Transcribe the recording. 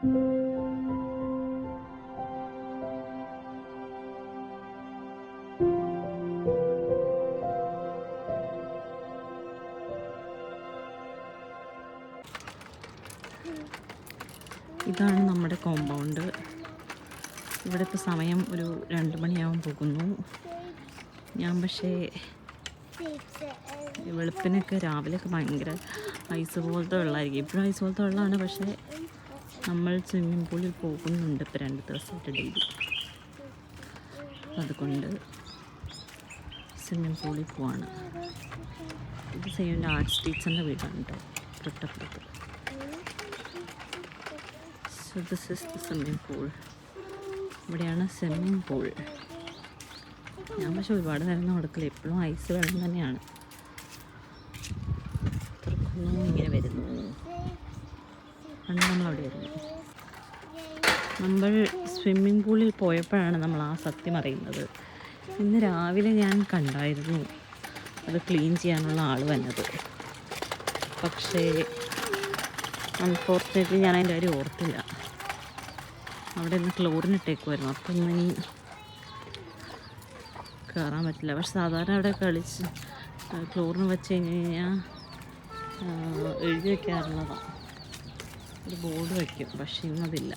ഇതാണ് നമ്മുടെ കോമ്പൗണ്ട്. ഇവിടെ ഇപ്പോൾ സമയം ഒരു 2 മണിയാവാൻ പോകുന്നു. ഞാൻ പക്ഷേ വെളുപ്പിനൊക്കെ രാവിലെയൊക്കെ ഭയങ്കര ഐസ് പോലത്തെ വെള്ളമായിരിക്കും. ഇപ്പോഴും ഐസ് പോലത്തെ വെള്ളമാണ്. പക്ഷേ നമ്മൾ സ്വിമ്മിംഗ് പൂളിൽ പോകുന്നുണ്ട് ഇപ്പോൾ 2 ദിവസമായിട്ട് ഡെയിലി. അതുകൊണ്ട് സ്വിമ്മിംഗ് പൂളിൽ പോവാണ്. ഇത് സെയിൻ്റെ ആർട്സ് ടീച്ചറിൻ്റെ വീടാണ് കേട്ടോ, തൊട്ടപ്പുറത്ത്. So this is the swimming pool. ഇവിടെയാണ് സ്വിമ്മിംഗ് പൂൾ. ഞാൻ പക്ഷെ ഒരുപാട് നേരം നടക്കില്ല, എപ്പോഴും ഐസ് വെള്ളം തന്നെയാണ്. തുറക്കുന്നു, ഇങ്ങനെ വരുന്നു. പണ്ട് നമ്മളവിടെ വരുന്നു. നമ്മൾ സ്വിമ്മിംഗ് പൂളിൽ പോയപ്പോഴാണ് നമ്മൾ ആ സത്യം അറിയുന്നത്. ഇന്ന് രാവിലെ ഞാൻ കണ്ടായിരുന്നു അത് ക്ലീൻ ചെയ്യാനുള്ള ആൾ വന്നത്. പക്ഷേ അൺഫോർച്ചുനേറ്റ്ലി ഞാൻ അതിൻ്റെ കാര്യം ഓർത്തില്ല. അവിടെ നിന്ന് ക്ലോറിനിട്ടേക്കുമായിരുന്നു. അപ്പം ഇനി കയറാൻ പറ്റില്ല. പക്ഷെ സാധാരണ അവിടെ കളിച്ച് ക്ലോറിന് വെച്ച് കഴിഞ്ഞ് കഴിഞ്ഞാൽ എഴുതി വയ്ക്കാറുള്ളതാണ്. ഒരു ബോർഡ് വയ്ക്കും, പക്ഷെ ഇന്നതില്ല.